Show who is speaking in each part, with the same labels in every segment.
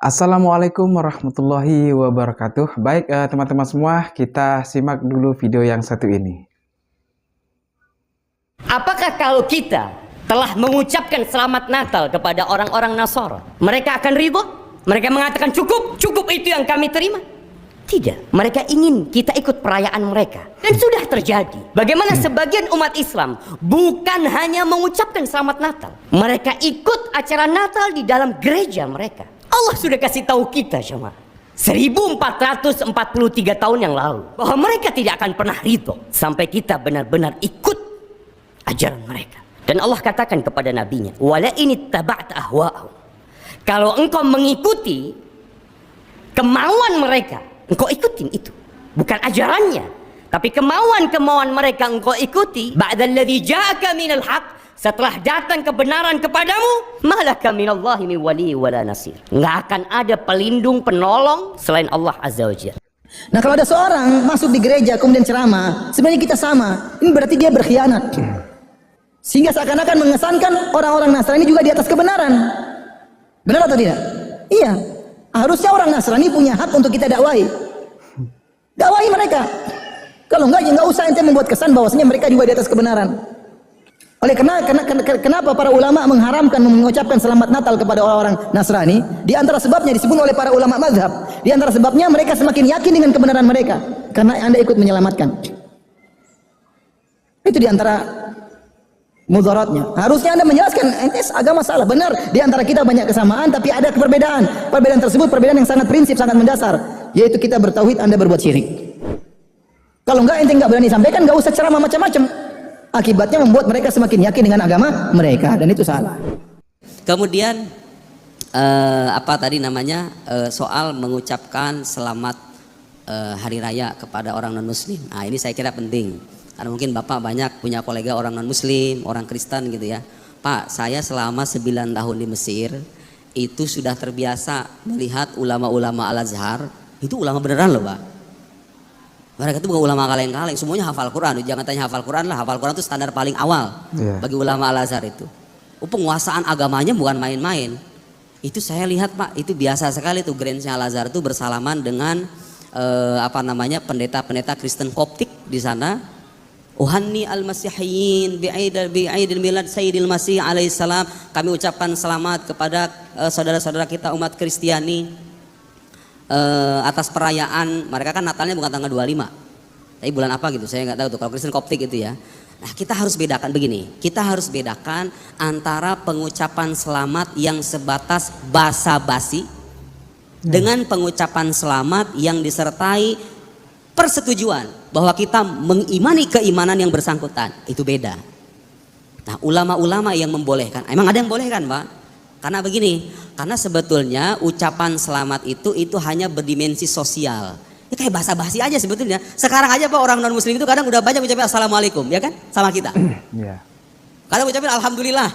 Speaker 1: Assalamualaikum warahmatullahi wabarakatuh. Baik, teman-teman semua, kita simak dulu video yang satu ini.
Speaker 2: Apakah kalau kita telah mengucapkan selamat Natal kepada orang-orang Nasara, mereka akan ridho? Mereka mengatakan cukup itu yang kami terima? Tidak, mereka ingin kita ikut perayaan mereka. Dan sudah terjadi. Bagaimana sebagian umat Islam bukan hanya mengucapkan selamat Natal, mereka ikut acara Natal di dalam gereja mereka. Allah sudah kasih tahu kita, jemaah, 1443 tahun yang lalu, bahwa mereka tidak akan pernah ridho sampai kita benar-benar ikut ajaran mereka. Dan Allah katakan kepada nabinya, wala ini taba'ta ahwa'ahum, kalau engkau mengikuti kemauan mereka, engkau ikutin itu, bukan ajarannya, tapi kemauan mereka engkau ikuti. Ba'dalladzi ja'aka minal haq, setelah datang kebenaran kepadamu, malaka minallahi min wali wala nasir, nggak akan ada pelindung penolong selain Allah Azza wa Jalla.
Speaker 3: Nah, kalau ada seorang masuk di gereja kemudian ceramah, sebenarnya kita sama, ini berarti dia berkhianat. Sehingga seakan-akan mengesankan orang-orang Nasrani juga di atas kebenaran. Benar atau tidak? Iya. Harusnya orang Nasrani punya hak untuk kita dakwahi. Dakwahi mereka. Kalau enggak, ya enggak usah ente membuat kesan bahwasanya mereka juga di atas kebenaran. Oleh kenapa para ulama mengharamkan mengucapkan selamat Natal kepada orang-orang Nasrani? Di antara sebabnya disebut oleh para ulama mazhab. Di antara sebabnya mereka semakin yakin dengan kebenaran mereka karena Anda ikut menyelamatkan. Itu di antara mudaratnya. Harusnya Anda menjelaskan, ente agama salah, benar. Di antara kita banyak kesamaan, tapi ada perbedaan. Perbedaan tersebut perbedaan yang sangat prinsip, sangat mendasar, yaitu kita bertauhid, Anda berbuat syirik. Kalau enggak, ente enggak berani sampaikan, enggak usah ceramah macam-macam. Akibatnya membuat mereka semakin yakin dengan agama mereka, dan itu salah.
Speaker 4: Kemudian soal mengucapkan selamat hari raya kepada orang non muslim. Nah, ini saya kira penting. Karena mungkin Bapak banyak punya kolega orang non muslim, orang Kristen gitu ya. Pak, saya selama 9 tahun di Mesir itu sudah terbiasa melihat ulama-ulama Al-Azhar, itu ulama beneran loh, Pak. Mereka itu bukan ulama kaleng-kaleng, semuanya hafal Quran. Jangan tanya hafal Quran lah, hafal Quran itu standar paling awal bagi ulama Al-Azhar itu. Penguasaan agamanya bukan main-main. Itu saya lihat, Pak, itu biasa sekali tuh Grand-nya Al-Azhar itu bersalaman dengan pendeta-pendeta Kristen Koptik di sana. Uhanni al-Masihiyin bi'aidil milad Sayyidil Masih alaihissalam. Kami ucapkan selamat kepada saudara-saudara kita umat Kristiani atas perayaan. Mereka kan Natalnya bukan tanggal 25, tapi bulan apa gitu, saya nggak tahu tuh kalau Kristen Koptik itu ya. Nah, kita harus bedakan begini, kita harus bedakan antara pengucapan selamat yang sebatas basa-basi dengan pengucapan selamat yang disertai persetujuan bahwa kita mengimani keimanan yang bersangkutan. Itu beda. Nah, ulama-ulama yang membolehkan, emang ada yang bolehkan, Pak? Karena begini, karena sebetulnya ucapan selamat itu hanya berdimensi sosial. Ya kayak basa-basi aja sebetulnya. Sekarang aja Pak, orang non muslim itu kadang udah banyak ucapin assalamualaikum, ya kan? Sama kita.
Speaker 1: Yeah.
Speaker 4: Kadang ucapin alhamdulillah.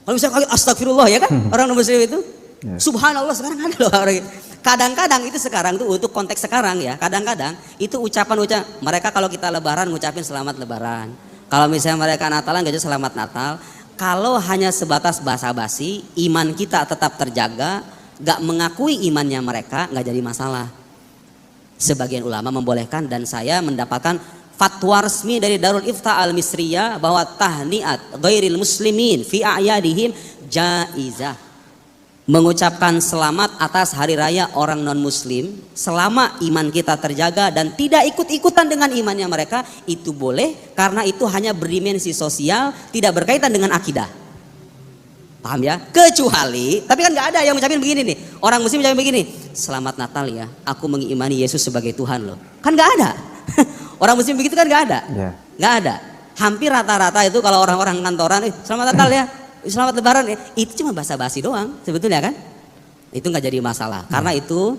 Speaker 4: Kalau misalnya astagfirullah, ya kan? Orang non muslim itu. Yeah. Subhanallah, sekarang ada loh orang itu. Kadang-kadang itu sekarang tuh untuk konteks sekarang ya. Kadang-kadang itu ucapan mereka kalau kita lebaran ngucapin selamat lebaran. Kalau misalnya mereka Natalan gak selamat Natal. Kalau hanya sebatas basa-basi, iman kita tetap terjaga, gak mengakui imannya mereka, gak jadi masalah. Sebagian ulama membolehkan, dan saya mendapatkan fatwa resmi dari Darul Ifta Al-Misriyah bahwa tahniat ghairil muslimin fi a'yadihim jaizah. Mengucapkan selamat atas hari raya orang non muslim selama iman kita terjaga dan tidak ikut-ikutan dengan imannya mereka, itu boleh, karena itu hanya berdimensi sosial, tidak berkaitan dengan akidah. Paham ya? Kecuali, tapi kan nggak ada yang mengucapin begini nih, orang muslim mengucapin begini, selamat Natal ya, aku mengimani Yesus sebagai Tuhan loh. Kan nggak ada. Orang muslim begitu kan nggak ada. Nggak ada. Hampir rata-rata itu kalau orang-orang kantoran, selamat Natal ya, selamat lebaran ya, itu cuma basa-basi doang sebetulnya kan. Itu nggak jadi masalah karena itu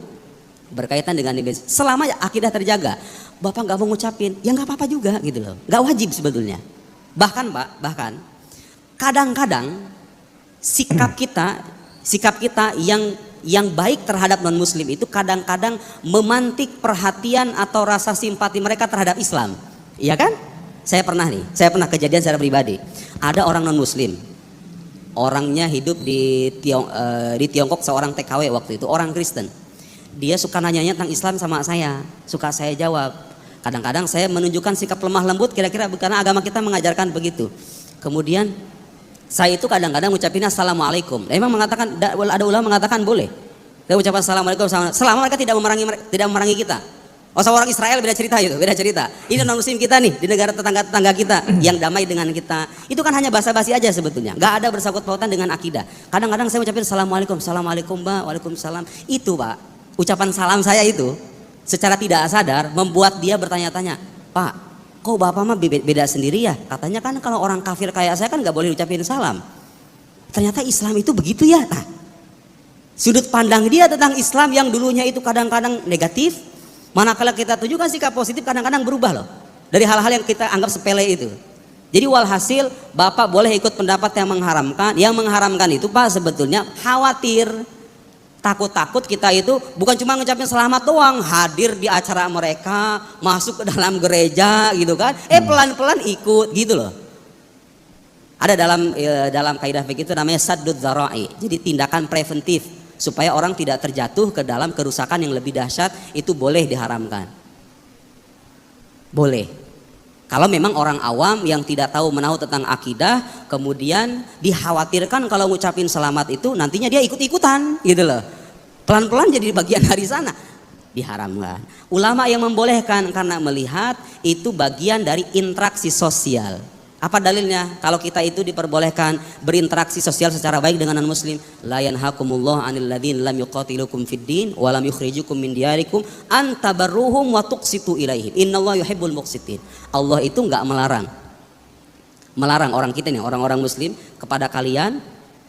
Speaker 4: berkaitan dengan dimensi. Selama akidah terjaga, Bapak nggak mau ngucapin, ya nggak apa-apa juga gitu loh, nggak wajib sebetulnya. Bahkan Pak, kadang-kadang sikap kita yang baik terhadap non muslim itu kadang-kadang memantik perhatian atau rasa simpati mereka terhadap Islam, iya kan? Saya pernah kejadian secara pribadi, ada orang non muslim Orangnya hidup di Tiongkok, seorang TKW waktu itu, orang Kristen. Dia suka nanyanya tentang Islam sama saya, suka saya jawab. Kadang-kadang saya menunjukkan sikap lemah lembut kira-kira karena agama kita mengajarkan begitu. Kemudian saya itu kadang-kadang ngucapin assalamualaikum. Emang mengatakan, ada ulama mengatakan boleh. Saya ucapan assalamualaikum selama mereka tidak memerangi kita. Oh, sama orang Israel beda cerita itu, beda cerita. Ini non muslim kita nih di negara tetangga kita yang damai dengan kita. Itu kan hanya basa-basi aja sebetulnya. Nggak ada bersangkut pautan dengan akidah. Kadang-kadang saya ucapin assalamualaikum, assalamualaikum Mbak, waalaikumsalam. Itu Pak, ucapan salam saya itu secara tidak sadar membuat dia bertanya-tanya, Pak, kok Bapak mah beda sendiri ya? Katanya kan kalau orang kafir kayak saya kan nggak boleh ucapin salam. Ternyata Islam itu begitu ya. Nah, sudut pandang dia tentang Islam yang dulunya itu kadang-kadang negatif, manakala kita tunjukkan sikap positif kadang-kadang berubah loh. Dari hal-hal yang kita anggap sepele itu. Jadi walhasil Bapak boleh ikut pendapat yang mengharamkan. Yang mengharamkan itu Pak sebetulnya khawatir, takut-takut kita itu bukan cuma ngucapin selamat doang, hadir di acara mereka, masuk ke dalam gereja gitu kan. Pelan-pelan ikut gitu loh. Ada dalam kaidah fikih itu namanya saddud dzara'i. Jadi tindakan preventif supaya orang tidak terjatuh ke dalam kerusakan yang lebih dahsyat, itu boleh diharamkan. Boleh. Kalau memang orang awam yang tidak tahu menahu tentang akidah, kemudian dikhawatirkan kalau ngucapin selamat itu nantinya dia ikut-ikutan gitu loh. Pelan-pelan jadi bagian dari sana, diharamkan. Ulama yang membolehkan karena melihat itu bagian dari interaksi sosial. Apa dalilnya? Kalau kita itu diperbolehkan berinteraksi sosial secara baik dengan non-muslim, la yanhakumullah 'anil ladzina lam yuqatilukum fid din wa lam yukhrijukum min diyarikum an tabarruhum wa tuqsitu ilaihim. Innallaha yuhibbul muqsitin. Allah itu enggak melarang orang kita nih, orang-orang muslim, kepada kalian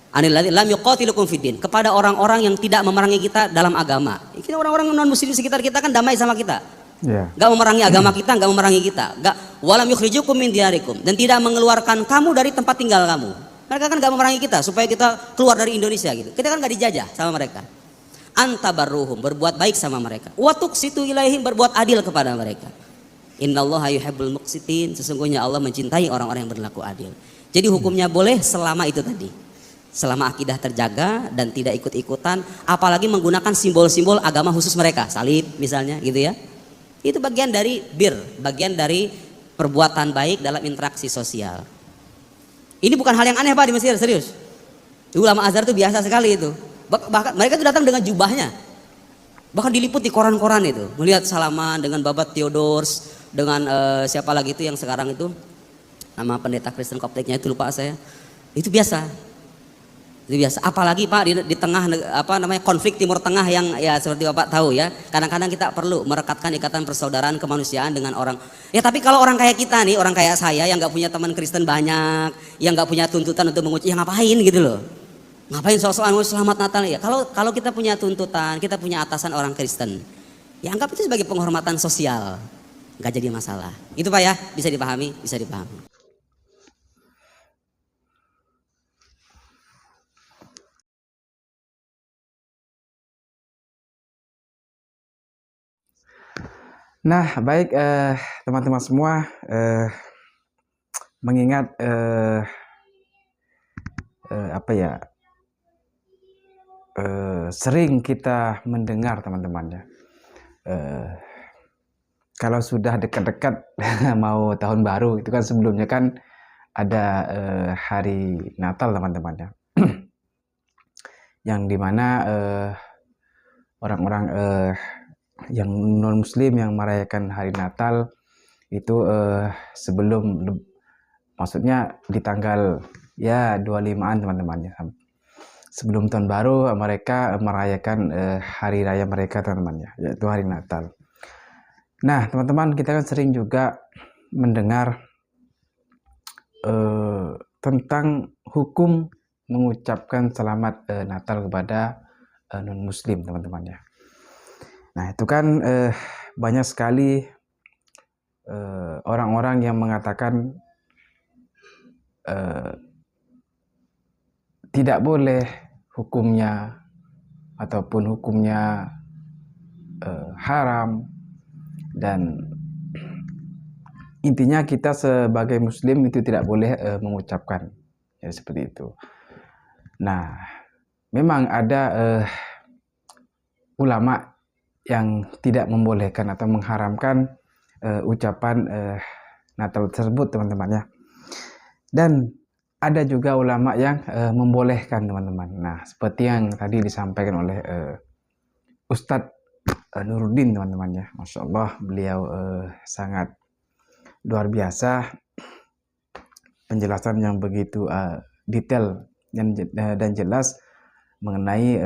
Speaker 4: 'anil ladzina lam yuqatilukum fid din, kepada orang-orang yang tidak memerangi kita dalam agama. Ini orang-orang non-muslim di sekitar kita kan damai sama kita. Gak memerangi agama kita, gak memerangi kita, gak walam yukhrijukum min diyarikum, dan tidak mengeluarkan kamu dari tempat tinggal kamu. Mereka kan gak memerangi kita supaya kita keluar dari Indonesia gitu. Kita kan gak dijajah sama mereka. Antabarruhum, berbuat baik sama mereka. Wa tuqsitu ilaihim, berbuat adil kepada mereka. Innallaha yuhibbul muqsitin, sesungguhnya Allah mencintai orang-orang yang berlaku adil. Jadi hukumnya boleh selama itu tadi. Selama akidah terjaga dan tidak ikut-ikutan, apalagi menggunakan simbol-simbol agama khusus mereka, salib misalnya gitu ya. Itu bagian dari bagian dari perbuatan baik dalam interaksi sosial. Ini bukan hal yang aneh Pak di Mesir, serius. Ulama Azhar itu biasa sekali itu. Bahkan mereka itu datang dengan jubahnya. Bahkan diliput di koran-koran itu. Melihat salaman dengan Babat Theodors, dengan siapa lagi itu yang sekarang itu, nama pendeta Kristen Koptiknya itu lupa saya. Itu biasa. Itu biasa. Apalagi Pak di tengah konflik Timur Tengah yang ya seperti Bapak tahu ya. Kadang-kadang kita perlu merekatkan ikatan persaudaraan kemanusiaan dengan orang. Ya tapi kalau orang kayak kita nih, orang kayak saya yang nggak punya teman Kristen banyak, yang nggak punya tuntutan untuk mengucap, ya ngapain gitu loh. Ngapain soal-soal selamat Natal ya? Kalau kita punya tuntutan, kita punya atasan orang Kristen, ya anggap itu sebagai penghormatan sosial, nggak jadi masalah. Itu Pak ya, bisa dipahami, bisa dipahami.
Speaker 1: Nah, baik teman-teman semua, mengingat sering kita mendengar teman-teman ya, kalau sudah dekat-dekat mau tahun baru itu kan sebelumnya kan ada hari Natal teman-teman ya, yang dimana orang-orang yang non muslim yang merayakan hari Natal itu sebelum, maksudnya di tanggal ya 25-an teman-teman ya, sebelum tahun baru mereka merayakan hari raya mereka teman-teman ya, yaitu hari Natal. Nah teman-teman, kita kan sering juga mendengar tentang hukum mengucapkan selamat Natal kepada non muslim teman-teman ya. Nah itu kan banyak sekali orang-orang yang mengatakan tidak boleh hukumnya, ataupun hukumnya haram, dan intinya kita sebagai muslim itu tidak boleh mengucapkan ya, seperti itu. Nah, memang ada ulama yang tidak membolehkan atau mengharamkan ucapan Natal tersebut, teman-teman ya. Dan ada juga ulama yang membolehkan, teman-teman. Nah, seperti yang tadi disampaikan oleh Ustadz Nuruddin, teman-teman ya. Masya Allah, beliau sangat luar biasa, penjelasan yang begitu detail dan jelas mengenai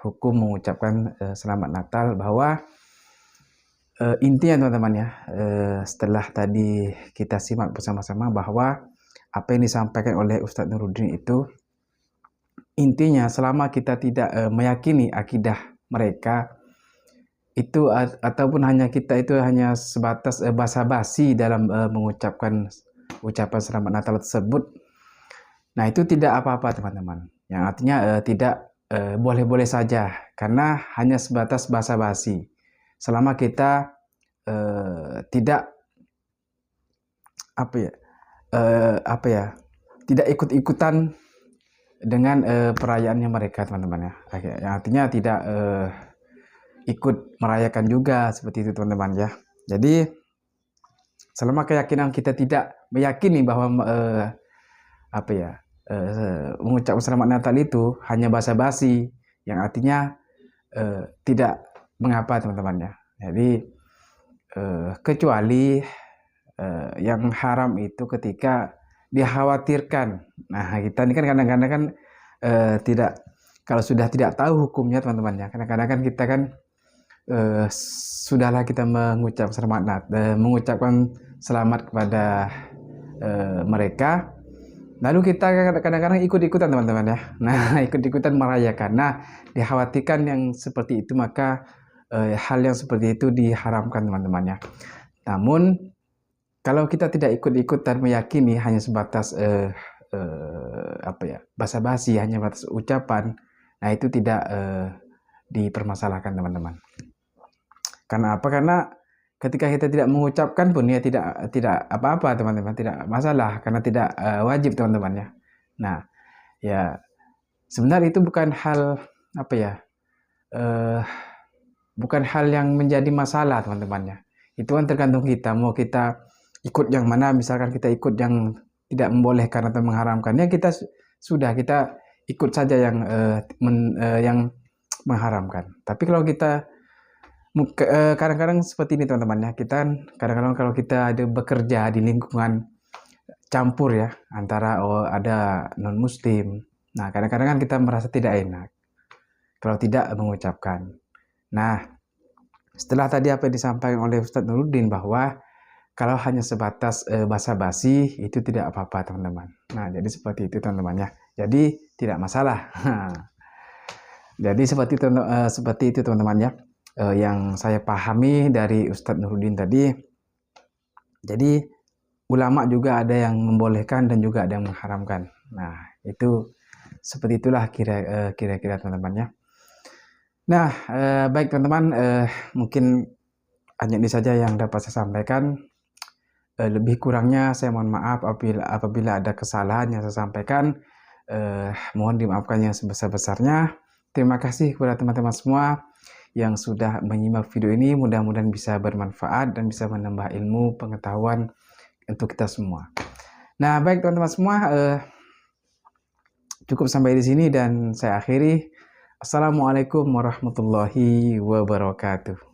Speaker 1: hukum mengucapkan selamat Natal, bahwa intinya teman-teman ya, setelah tadi kita simak bersama-sama bahwa apa yang disampaikan oleh Ustadz Nuruddin itu intinya selama kita tidak meyakini akidah mereka itu, ataupun hanya kita itu hanya sebatas basa-basi dalam mengucapkan ucapan selamat Natal tersebut, nah itu tidak apa-apa teman-teman, yang artinya tidak boleh-boleh saja, karena hanya sebatas basa-basi selama kita tidak tidak ikut-ikutan dengan perayaannya mereka, teman-teman ya. Yang artinya tidak ikut merayakan juga seperti itu, teman-teman ya. Jadi selama keyakinan kita tidak meyakini bahwa mengucapkan selamat Natal itu hanya basa-basi, yang artinya tidak mengapa, teman-teman ya. Jadi kecuali yang haram itu ketika dikhawatirkan. Nah, kita ini kan kadang-kadang kan tidak, kalau sudah tidak tahu hukumnya, teman-teman ya. Kadang-kadang kan kita kan sudahlah kita mengucapkan selamat kepada mereka, lalu kita kadang-kadang ikut-ikutan, teman-teman ya. Nah, ikut-ikutan merayakan. Nah, dikhawatirkan yang seperti itu, maka hal yang seperti itu diharamkan, teman-teman ya. Namun kalau kita tidak ikut-ikutan meyakini, hanya sebatas basa-basi, hanya batas ucapan, nah itu tidak dipermasalahkan, teman-teman. Karena apa? Karena ketika kita tidak mengucapkan pun ya tidak apa-apa, teman-teman, tidak masalah, karena tidak wajib, teman-teman ya. Nah, ya sebenarnya itu bukan hal bukan hal yang menjadi masalah, teman-teman ya. Itu kan tergantung kita, mau kita ikut yang mana. Misalkan kita ikut yang tidak membolehkan atau mengharamkan, ya kita ikut saja yang mengharamkan. Tapi kalau kita kadang-kadang seperti ini, teman-teman ya, kita kadang-kadang kalau kita ada bekerja di lingkungan campur ya, antara ada non muslim, nah kadang-kadang kan kita merasa tidak enak kalau tidak mengucapkan. Nah, setelah tadi apa yang disampaikan oleh Ustadz Nuruddin, bahwa kalau hanya sebatas basa-basi itu tidak apa-apa, teman-teman. Nah, jadi seperti itu, teman-teman ya. Jadi tidak masalah. Jadi seperti itu, teman-teman ya. Yang saya pahami dari Ustadz Nuruddin tadi. Jadi ulama juga ada yang membolehkan dan juga ada yang mengharamkan. Nah, itu seperti itulah kira-kira, teman-teman ya. Nah, baik teman-teman, mungkin hanya ini saja yang dapat saya sampaikan. Lebih kurangnya saya mohon maaf apabila ada kesalahan yang saya sampaikan. Mohon dimaafkan yang sebesar-besarnya. Terima kasih kepada teman-teman semua yang sudah menyimak video ini. Mudah-mudahan bisa bermanfaat dan bisa menambah ilmu pengetahuan untuk kita semua. Nah, baik teman-teman semua, cukup sampai di sini dan saya akhiri. Assalamualaikum warahmatullahi wabarakatuh.